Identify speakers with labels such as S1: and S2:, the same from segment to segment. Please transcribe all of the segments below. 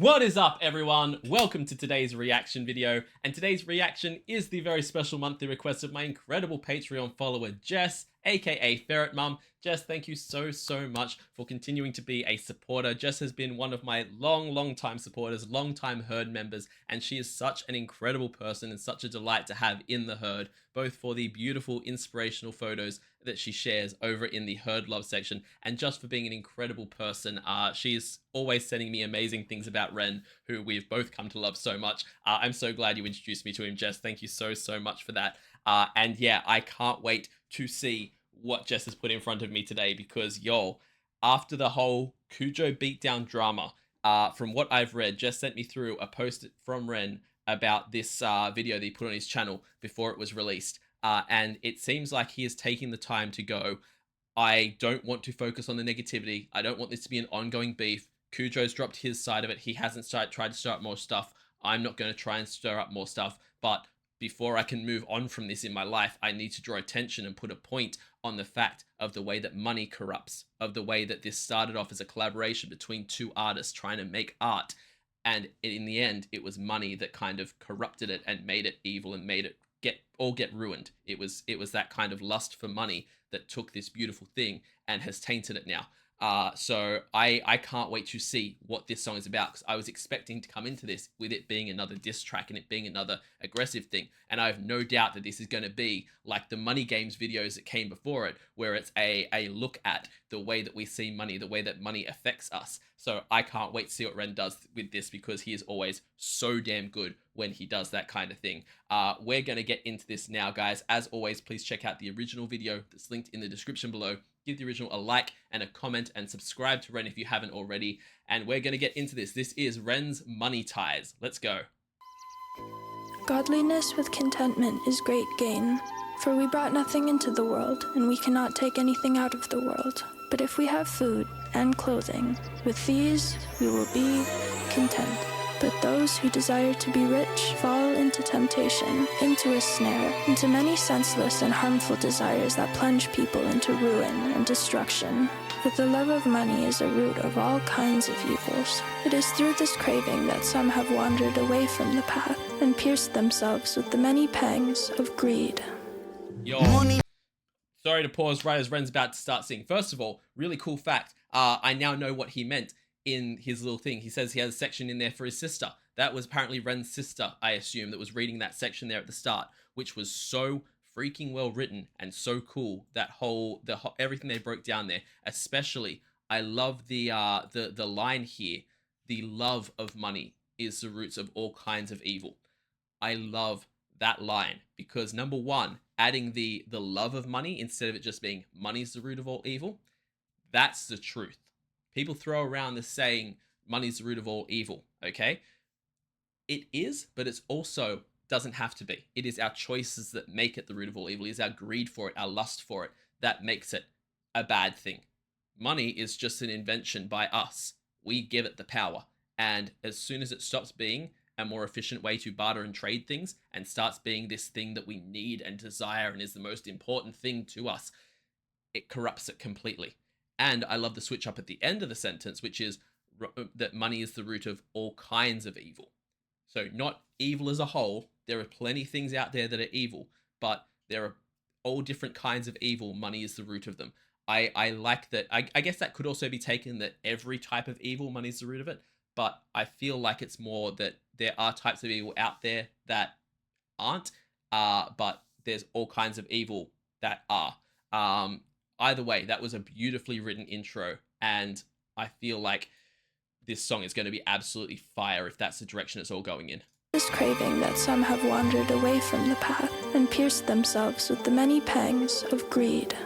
S1: What is up, everyone? Welcome to today's reaction video, and today's reaction is the very special monthly request of my incredible Patreon follower Jess, aka Ferret Mum. Jess, thank you so much for continuing to be a supporter. Jess has been one of my long time supporters, long time herd members, and she is such an incredible person and such a delight to have in the herd, both for the beautiful inspirational photos that she shares over in the herd love section, and just for being an incredible person. She's always sending me amazing things about Ren, who we've both come to love so much. I'm so glad you introduced me to him, Jess. Thank you so much for that. And yeah, I can't wait to see what Jess has put in front of me today, because yo, after the whole Cujo beatdown drama, from what I've read, Jess sent me through a post from Ren about this video that he put on his channel before it was released. And it seems like he is taking the time to go, I don't want to focus on the negativity. I don't want this to be an ongoing beef. Cujo's dropped his side of it. He hasn't tried to start more stuff. I'm not going to try and stir up more stuff. But before I can move on from this in my life, I need to draw attention and put a point on the fact of the way that money corrupts, of the way that this started off as a collaboration between two artists trying to make art. And in the end, it was money that kind of corrupted it and made it evil and made it get ruined. It was that kind of lust for money that took this beautiful thing and has tainted it now. So I can't wait to see what this song is about, because I was expecting to come into this with it being another diss track and it being another aggressive thing. And I have no doubt that this is going to be like the Money Games videos that came before it, where it's a look at the way that we see money, the way that money affects us. So I can't wait to see what Ren does with this, because he is always so damn good when he does that kind of thing. We're going to get into this now, guys. As always, please check out the original video that's linked in the description below. Give the original a like and a comment, and subscribe to Ren if you haven't already. And we're going to get into this. This is Ren's Money Ties. Let's go.
S2: Godliness with contentment is great gain. For we brought nothing into the world, and we cannot take anything out of the world. But if we have food and clothing, with these we will be content. But those who desire to be rich fall into temptation, into a snare, into many senseless and harmful desires that plunge people into ruin and destruction. For the love of money is a root of all kinds of evils. It is through this craving that some have wandered away from the path and pierced themselves with the many pangs of greed.
S1: Yo, sorry to pause right as Ren's about to start singing. First of all, really cool fact. I now know what he meant in his little thing. He says he has a section in there for his sister. That was apparently Ren's sister, I assume, that was reading that section there at the start, which was so freaking well written and so cool. That whole everything they broke down there. Especially, I love the line here. The love of money is the roots of all kinds of evil. I love that line, because number one, adding the love of money instead of it just being money's the root of all evil, that's the truth. People throw around the saying money's the root of all evil, okay? It is, but it's also doesn't have to be. It is our choices that make it the root of all evil. It is our greed for it, our lust for it, that makes it a bad thing. Money is just an invention by us. We give it the power. And as soon as it stops being a more efficient way to barter and trade things and starts being this thing that we need and desire and is the most important thing to us, it corrupts it completely. And I love the switch up at the end of the sentence, which is that money is the root of all kinds of evil. So not evil as a whole. There are plenty of things out there that are evil, but there are all different kinds of evil. Money is the root of them. I like that. I guess that could also be taken that every type of evil, money is the root of it. But I feel like it's more that there are types of evil out there that aren't, but there's all kinds of evil that are. Either way, that was a beautifully written intro, and I feel like this song is going to be absolutely fire if that's the direction it's all going in.
S2: This craving that some have wandered away from the path and pierced themselves with the many pangs of greed.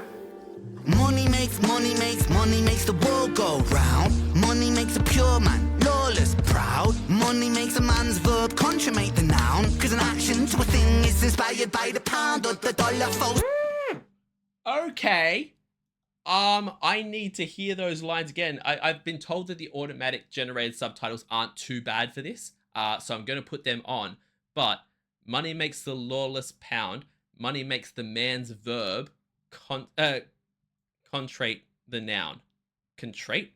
S3: Money makes the world go round. Money makes a pure man lawless, proud. Money makes a man's verb consummate the noun. Cause an action to a thing is inspired by the pound or the dollar false.
S1: Okay. I need to hear those lines again. I've been told that the automatic generated subtitles aren't too bad for this. So I'm going to put them on. But money makes the lawless pound. Money makes the man's verb contrate the noun. Contrate?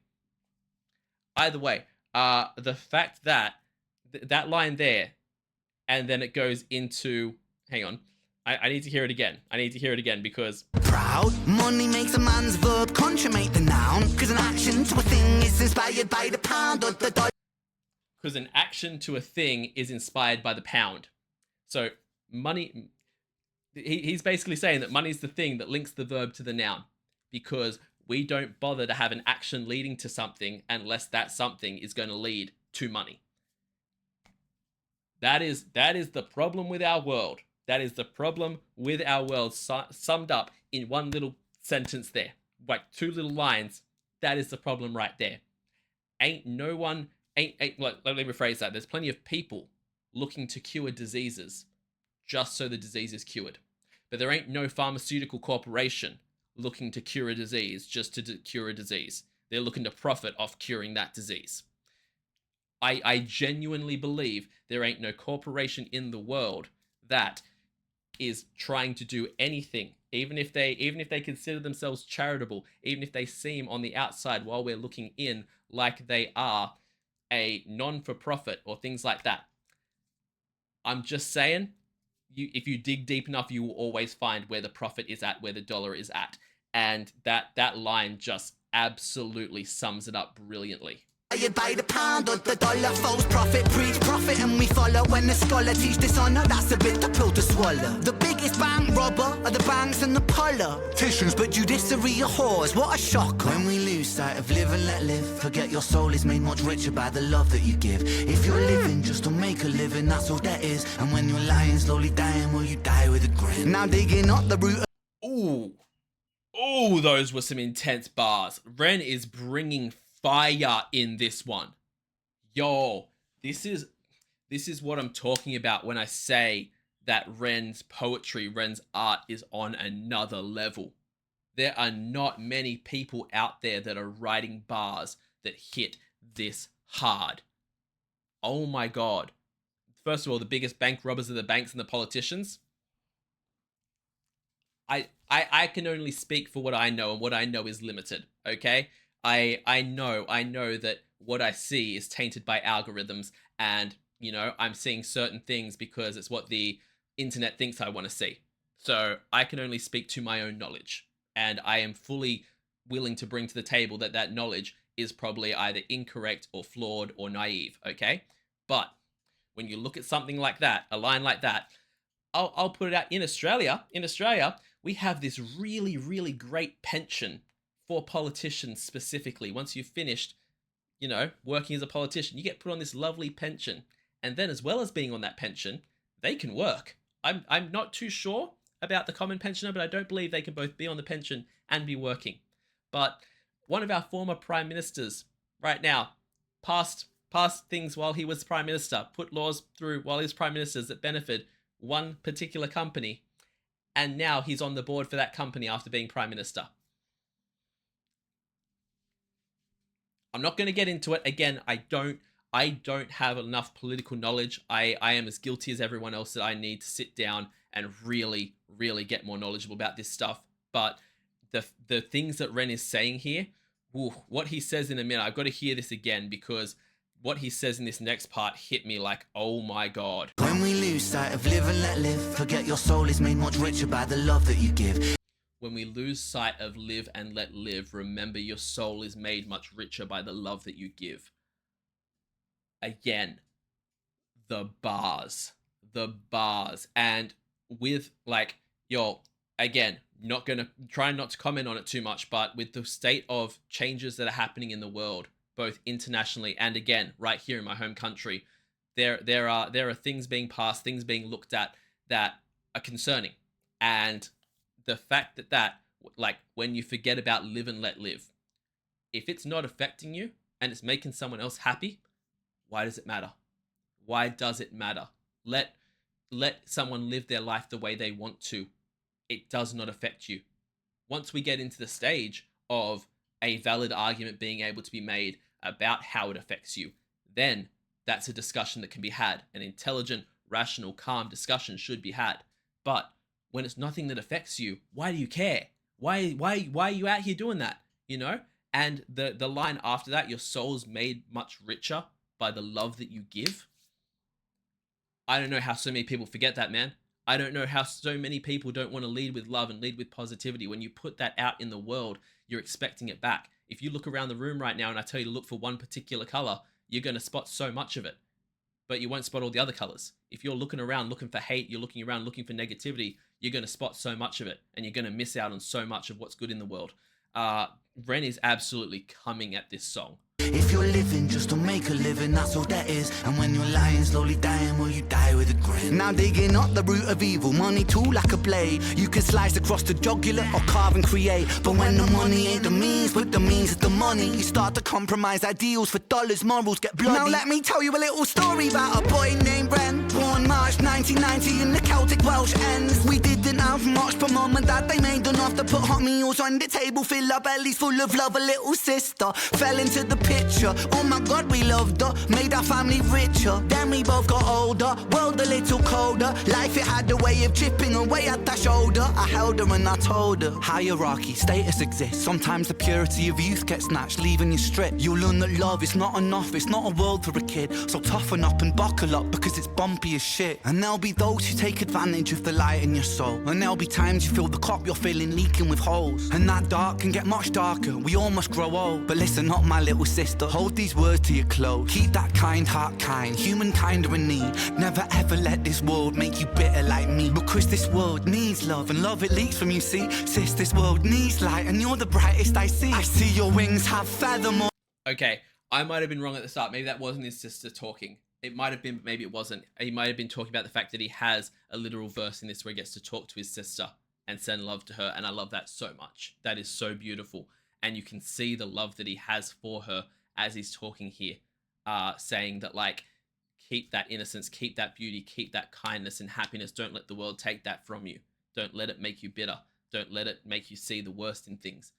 S1: Either way, The fact that that line there, and then it goes into, hang on, I need to hear it again. I need to hear it again because
S3: Proud. Money makes a man's verb consummate the noun. Cause an action to a thing is inspired by the pound or the dollar.
S1: because an action to a thing is inspired by the pound. So money, he's basically saying that money is the thing that links the verb to the noun, because we don't bother to have an action leading to something unless that something is going to lead to money. That is the problem with our world. That is the problem with our world, summed up in one little sentence there, like 2 little lines. That is the problem right there. Let me rephrase that. There's plenty of people looking to cure diseases just so the disease is cured. But there ain't no pharmaceutical corporation looking to cure a disease just to cure a disease. They're looking to profit off curing that disease. I genuinely believe there ain't no corporation in the world that is trying to do anything, even if they consider themselves charitable, even if they seem on the outside while we're looking in like they are a non-for-profit or things like that. I'm just saying, if you dig deep enough, you will always find where the profit is at, where the dollar is at. And that line just absolutely sums it up brilliantly.
S3: By the pound or the dollar, false prophet, preach profit, and we follow. When the scholar teach dishonor, that's a bit the pill to swallow. The biggest bank robber are the banks and the politicians, but judiciary are whores. What a shock! When we lose sight of live and let live, forget your soul is made much richer by the love that you give. If you're living just to make a living, that's all that is. And when you're lying, slowly dying, well, you die with a grin. Now digging up the root.
S1: Ooh, those were some intense bars. Ren is bringing fire in this one. Yo, this is what I'm talking about when I say that Ren's poetry, Ren's art is on another level. There are not many people out there that are writing bars that hit this hard. Oh my god. First of all, the biggest bank robbers are the banks and the politicians. I can only speak for what I know, and what I know is limited, okay? I know that what I see is tainted by algorithms, and, you know, I'm seeing certain things because it's what the internet thinks I want to see. So I can only speak to my own knowledge, and I am fully willing to bring to the table that knowledge is probably either incorrect or flawed or naive, okay? But when you look at something like that, a line like that, I'll put it out. In Australia, we have this really, really great pension for politicians specifically. Once you've finished, you know, working as a politician, you get put on this lovely pension. And then, as well as being on that pension, they can work. I'm not too sure about the common pensioner, but I don't believe they can both be on the pension and be working. But one of our former prime ministers right now passed things while he was prime minister, put laws through while he was prime minister that benefit one particular company, and now he's on the board for that company after being prime minister. I'm not going to get into it. Again, I don't have enough political knowledge. I am as guilty as everyone else that I need to sit down and really, really get more knowledgeable about this stuff. But the things that Ren is saying here, what he says in a minute, I've got to hear this again, because what he says in this next part hit me like, oh my god.
S3: When we lose sight of live and let live, forget your soul is made much richer by the love that you give.
S1: When we lose sight of live and let live, remember your soul is made much richer by the love that you give. Again, the bars. And with, like, yo, again, not gonna try not to comment on it too much, but with the state of changes that are happening in the world, both internationally and, again, right here in my home country, there are things being passed, things being looked at that are concerning. And the fact that like, when you forget about live and let live, if it's not affecting you and it's making someone else happy, why does it matter? Why does it matter? Let someone live their life the way they want to. It does not affect you. Once we get into the stage of a valid argument being able to be made about how it affects you, then that's a discussion that can be had. An intelligent, rational, calm discussion should be had. But when it's nothing that affects you, why do you care? Why are you out here doing that? You know? And the line after that, your soul's made much richer by the love that you give. I don't know how so many people forget that, man. I don't know how so many people don't want to lead with love and lead with positivity. When you put that out in the world, you're expecting it back. If you look around the room right now and I tell you to look for one particular color, you're going to spot so much of it, but you won't spot all the other colors. If you're looking around looking for hate, you're looking around looking for negativity, you're going to spot so much of it, and you're going to miss out on so much of what's good in the world. Ren is absolutely coming at this song.
S3: If you're living just to make a living, that's all that is. And when you're lying, slowly dying, will you die with a grin? Now digging up the root of evil, money too like a blade. You can slice across the jugular or carve and create. But when the money ain't the means, but the means is the money, you start to compromise ideals for dollars, morals get bloody. Now let me tell you a little story about a boy named Ren. Born March 1990 in the Celtic Welsh ends. We didn't have much, but mum and dad, they made enough to put hot meals on the table, fill our bellies full of love. A little sister fell into the picture. Oh my God, we loved her, made our family richer. Then we both got older, world a little colder. Life, it had a way of chipping away at that shoulder. I held her and I told her, hierarchy, status exists. Sometimes the purity of youth gets snatched, leaving you stripped. You'll learn that love is not enough, it's not a world for a kid. So toughen up and buckle up, because it's bumpy as shit. And there'll be those who take advantage of the light in your soul. And there'll be times you feel the cup you're filling leaking with holes. And that dark can get much darker, we all must grow old. But listen up, my little sister, hold these words to your close. Keep that kind heart kind, humankind are in need. Never ever let this world make you bitter like me. Because this world needs love, and love it leaks from you, see. Sis, this world needs light, and you're the brightest I see. I see your wings have feather more.
S1: Okay, I might have been wrong at the start. Maybe that wasn't his sister talking. It might have been, but maybe it wasn't. He might have been talking about the fact that he has a literal verse in this where he gets to talk to his sister and send love to her, and I love that so much. That is so beautiful, and you can see the love that he has for her as he's talking here, saying that, like, keep that innocence, keep that beauty, keep that kindness and happiness. Don't let the world take that from you. Don't let it make you bitter. Don't let it make you see the worst in things,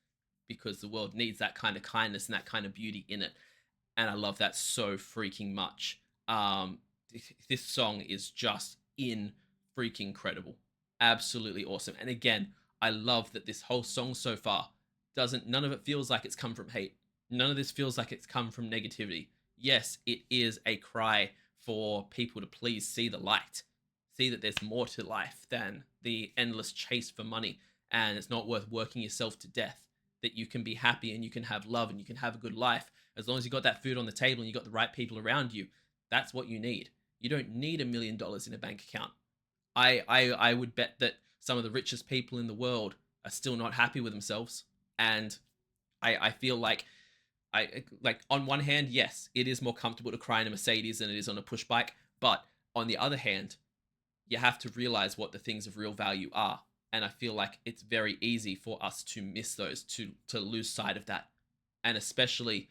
S1: because the world needs that kind of kindness and that kind of beauty in it. And I love that so freaking much. This song is just freaking incredible. Absolutely awesome. And again, I love that this whole song so far none of it feels like it's come from hate. None of this feels like it's come from negativity. Yes, it is a cry for people to please see the light. See that there's more to life than the endless chase for money, and it's not worth working yourself to death. That you can be happy and you can have love and you can have a good life as long as you got that food on the table and you got the right people around you. That's what you need. You don't need $1 million in a bank account. I would bet that some of the richest people in the world are still not happy with themselves. And I feel like on one hand, yes, it is more comfortable to cry in a Mercedes than it is on a push bike. But on the other hand, you have to realize what the things of real value are. And I feel like it's very easy for us to miss those, to lose sight of that. And especially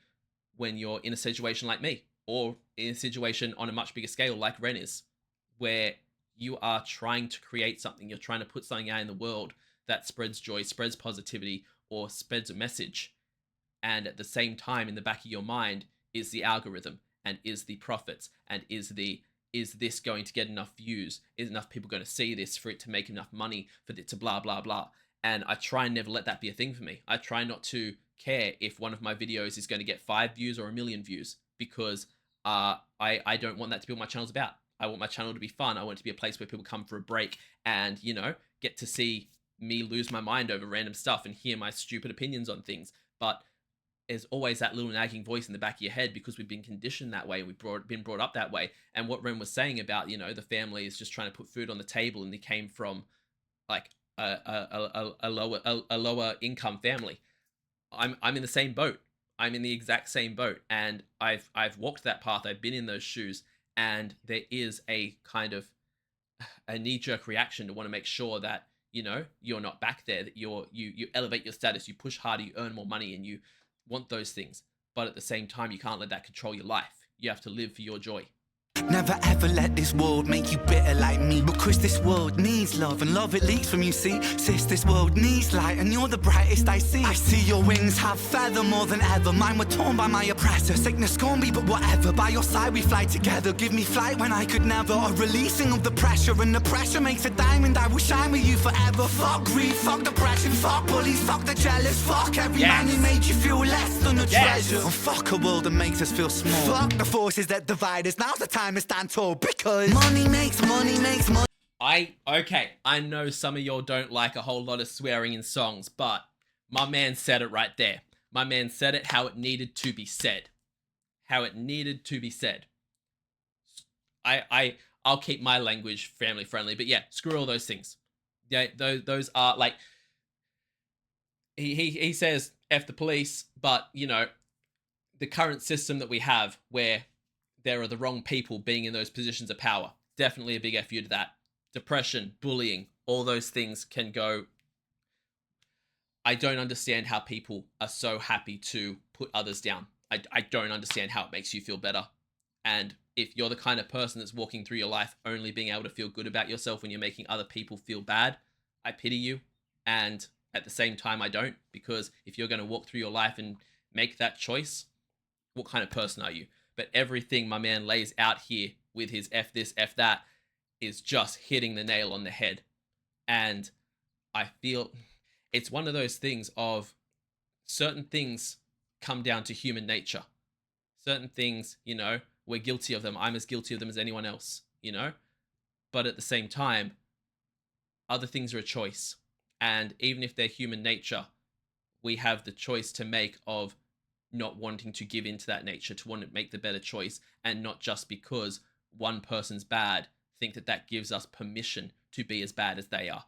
S1: when you're in a situation like me, or in a situation on a much bigger scale like Ren is, where you are trying to create something, you're trying to put something out in the world that spreads joy, spreads positivity, or spreads a message. And at the same time, in the back of your mind is the algorithm, and is the profits, and is this going to get enough views? Is enough people going to see this for it to make enough money for it to blah, blah, blah. And I try and never let that be a thing for me. I try not to care if one of my videos is going to get 5 views or 1 million views, because I don't want that to be what my channel's about. I want my channel to be fun. I want it to be a place where people come for a break and, get to see me lose my mind over random stuff and hear my stupid opinions on things. But there's always that little nagging voice in the back of your head, because we've been conditioned that way and we've been brought up that way. And what Ren was saying about, the family is just trying to put food on the table, and they came from like a lower income family. I'm in the same boat. I'm in the exact same boat, and I've walked that path. I've been in those shoes, and there is a kind of a knee-jerk reaction to want to make sure that you're not back there, that you elevate your status, you push harder, you earn more money, and you want those things. But at the same time, you can't let that control your life. You have to live for your joy.
S3: Never ever let this world make you bitter like me, because this world needs love and love it leaks from you, see. Sis, this world needs light and you're the brightest I see. I see your wings have feather more than ever. Mine were torn by my oppressor. Sickness scorned me, but whatever. By your side we fly together. Give me flight when I could never. A releasing of the pressure, and the pressure makes a diamond. I will shine with you forever. Fuck greed, fuck depression, fuck bullies, fuck the jealous. Fuck every man who made you feel less than a treasure. And fuck a world that makes us feel small. Fuck the forces that divide us. Now's the time to stand tall, because money makes money.
S1: Okay, I know some of y'all don't like a whole lot of swearing in songs, but my man said it right there. My man said it how it needed to be said. How it needed to be said. I'll keep my language family friendly, but yeah, screw all those things. Yeah, those are like, he says F the police, but you know, the current system that we have where there are the wrong people being in those positions of power, definitely a big F you to that. Depression, bullying, all those things can go. I don't understand how people are so happy to put others down. I don't understand how it makes you feel better. And if you're the kind of person that's walking through your life only being able to feel good about yourself when you're making other people feel bad, I pity you. And at the same time, I don't, because if you're going to walk through your life and make that choice, what kind of person are you? But everything my man lays out here with his F this, F that, is just hitting the nail on the head. And I feel it's one of those things of certain things come down to human nature. Certain things, you know, we're guilty of them. I'm as guilty of them as anyone else, you know? But at the same time, other things are a choice. And even if they're human nature, we have the choice to make of not wanting to give into that nature, to want to make the better choice, and not just because one person's bad, think that that gives us permission to be as bad as they are.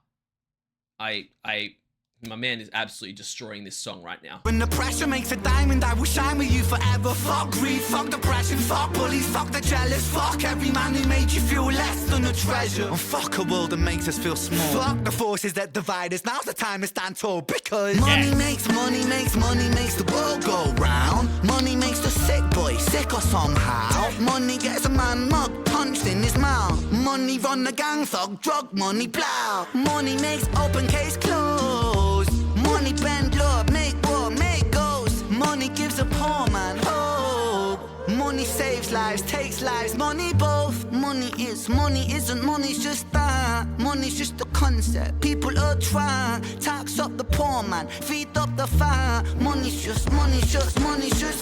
S1: My man is absolutely destroying this song right now.
S3: When the pressure makes a diamond, I will shine with you forever. Fuck greed, fuck depression, fuck bullies, fuck the jealous. Fuck every man who made you feel less than a treasure. And fuck a world that makes us feel small. Fuck the forces that divide us. Now's the time to stand tall, because money makes the world go round. Money makes the sick boy sicker somehow. Money gets a man mug punched in his mouth. Money run the gang thug, drug money plow. Money makes open case close. Money bend law, make war, make goals. Money gives a poor man hope. Money saves lives, takes lives, money both. Money isn't, money's just that. Money's just a concept, people are trying. Tax up the poor man, feed up the fire. Money's just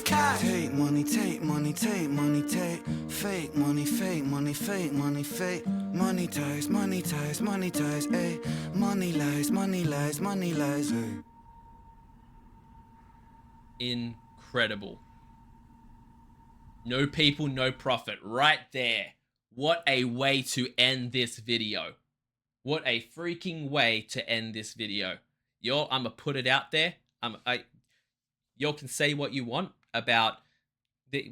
S3: cash. Take money, take money, take money, take. Fake money, fake money, fake money, fake. Money ties, ayy. Money lies, money lies, ayy.
S1: Incredible. No people, no profit. Right there. What a way to end this video. What a freaking way to end this video. Y'all, I'ma put it out there. Y'all can say what you want about...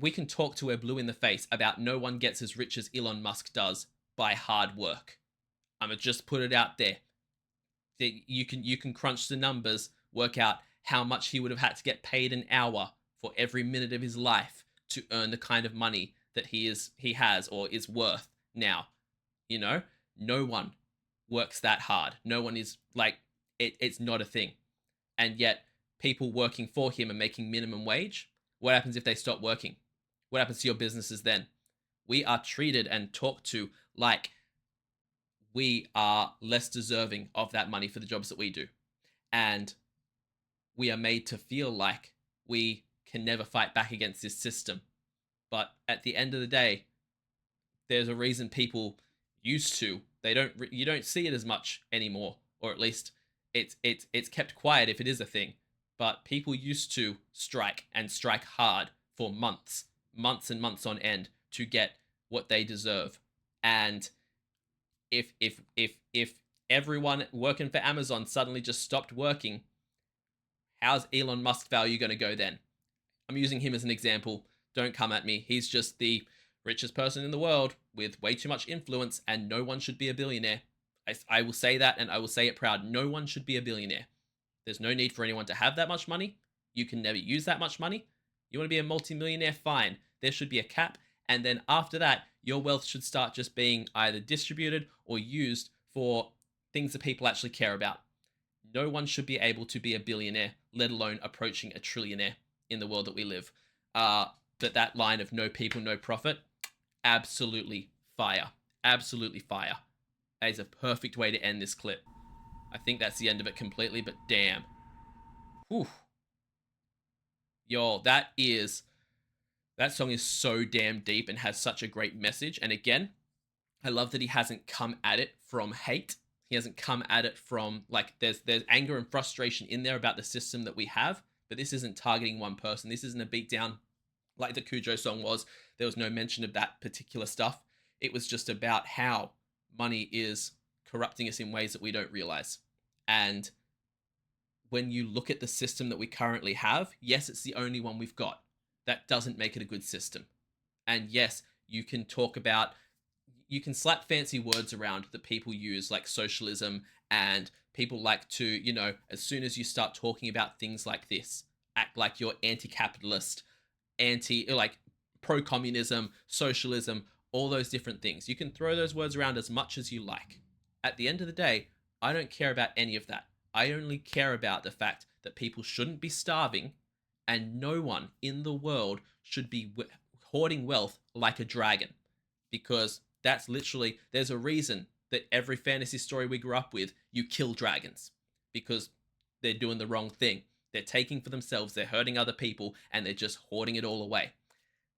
S1: We can talk to we're blue in the face about no one gets as rich as Elon Musk does by hard work. I'ma just put it out there. You can crunch the numbers, work out how much he would have had to get paid an hour for every minute of his life to earn the kind of money that he has or is worth now. You know, no one works that hard. No one is like, it's not a thing. And yet people working for him are making minimum wage. What happens if they stop working? What happens to your businesses then? We are treated and talked to like we are less deserving of that money for the jobs that we do. And we are made to feel like we can never fight back against this system. But at the end of the day, there's a reason people used to. You don't see it as much anymore, or at least it's kept quiet if it is a thing. But people used to strike and strike hard for months and months on end to get what they deserve. And if everyone working for Amazon suddenly just stopped working, how's Elon Musk value going to go then? I'm using him as an example. Don't come at me. He's just the richest person in the world with way too much influence, and no one should be a billionaire. I will say that, and I will say it proud. No one should be a billionaire. There's no need for anyone to have that much money. You can never use that much money. You want to be a multimillionaire? Fine. There should be a cap, And then after that, your wealth should start just being either distributed or used for things that people actually care about. No one should be able to be a billionaire, let alone approaching a trillionaire in the world that we live. But that line of no people, no profit, absolutely fire. Absolutely fire. That is a perfect way to end this clip. I think that's the end of it completely, but damn. Whew. Yo, that song is so damn deep and has such a great message. And again, I love that he hasn't come at it from hate. He hasn't come at it from, like, there's anger and frustration in there about the system that we have, but this isn't targeting one person. This isn't a beatdown like the Cujo song was. There was no mention of that particular stuff. It was just about how money is corrupting us in ways that we don't realize. And when you look at the system that we currently have, yes, it's the only one we've got. That doesn't make it a good system. And yes, you can slap fancy words around that people use, like socialism, and people like to, you know, as soon as you start talking about things like this, act like you're anti-capitalist, like pro-communism, socialism, all those different things. You can throw those words around as much as you like. At the end of the day, I don't care about any of that. I only care about the fact that people shouldn't be starving, and no one in the world should be hoarding wealth like a dragon, because that's literally, there's a reason that every fantasy story we grew up with, you kill dragons, because they're doing the wrong thing. They're taking for themselves, they're hurting other people, and they're just hoarding it all away.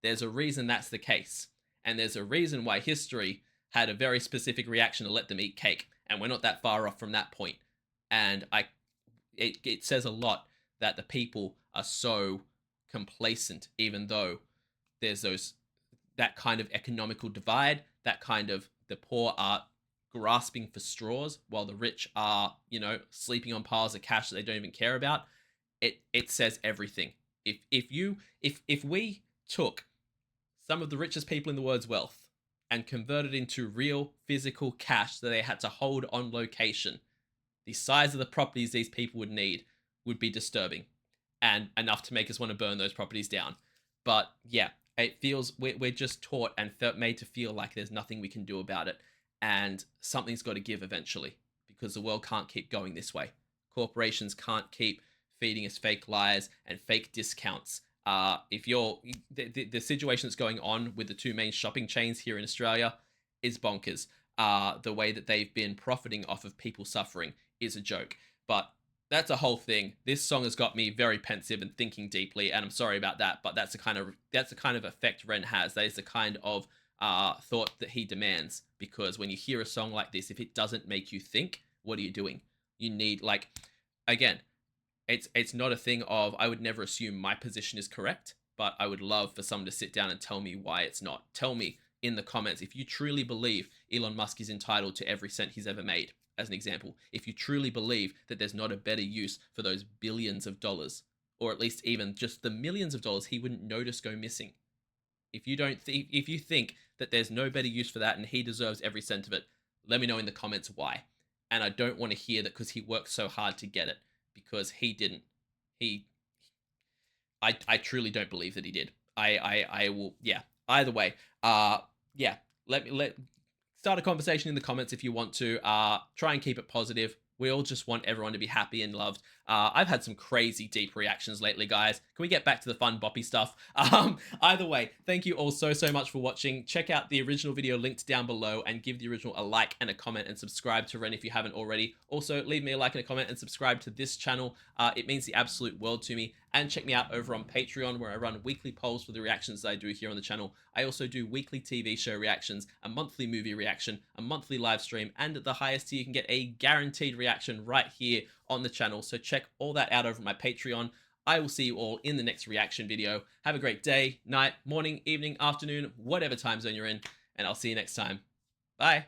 S1: There's a reason that's the case. And there's a reason why history had a very specific reaction to let them eat cake. And we're not that far off from that point. And it says a lot that the people are so complacent, even though there's that kind of economical divide, that kind of, the poor are grasping for straws while the rich are, you know, sleeping on piles of cash that they don't even care about. It says everything. If we took some of the richest people in the world's wealth and converted into real physical cash that they had to hold on location, the size of the properties these people would need would be disturbing, and enough to make us want to burn those properties down. But yeah, it feels, we're just taught and made to feel like there's nothing we can do about it, and something's got to give eventually, because the world can't keep going this way. Corporations can't keep feeding us fake lies and fake discounts. If you're the situation that's going on with the two main shopping chains here in Australia is bonkers. The way that they've been profiting off of people suffering is a joke. But that's a whole thing. This song has got me very pensive and thinking deeply, and I'm sorry about that. But that's the kind of effect Ren has. That is the kind of thought that he demands. Because when you hear a song like this, if it doesn't make you think, what are you doing? You need, like, again, it's not a thing of, I would never assume my position is correct, but I would love for someone to sit down and tell me why it's not. Tell me in the comments if you truly believe Elon Musk is entitled to every cent he's ever made, as an example. If you truly believe that there's not a better use for those billions of dollars, or at least even just the millions of dollars he wouldn't notice go missing. If you think that there's no better use for that and he deserves every cent of it, let me know in the comments why. And I don't want to hear that because he worked so hard to get it, because he didn't. I truly don't believe that he did. I will, yeah. Either way, yeah. Let start a conversation in the comments if you want to. Try and keep it positive. We all just want everyone to be happy and loved. I've had some crazy deep reactions lately, guys. Can we get back to the fun boppy stuff? Either way, thank you all so much for watching. Check out the original video linked down below and give the original a like and a comment, and subscribe to Ren if you haven't already. Also, leave me a like and a comment and subscribe to this channel. It means the absolute world to me. And check me out over on Patreon, where I run weekly polls for the reactions that I do here on the channel. I also do weekly TV show reactions, a monthly movie reaction, a monthly live stream, and at the highest tier, you can get a guaranteed reaction right here on the channel. So check all that out over my Patreon. I will see you all in the next reaction video. Have a great day, night, morning, evening, afternoon, whatever time zone you're in, and I'll see you next time. Bye.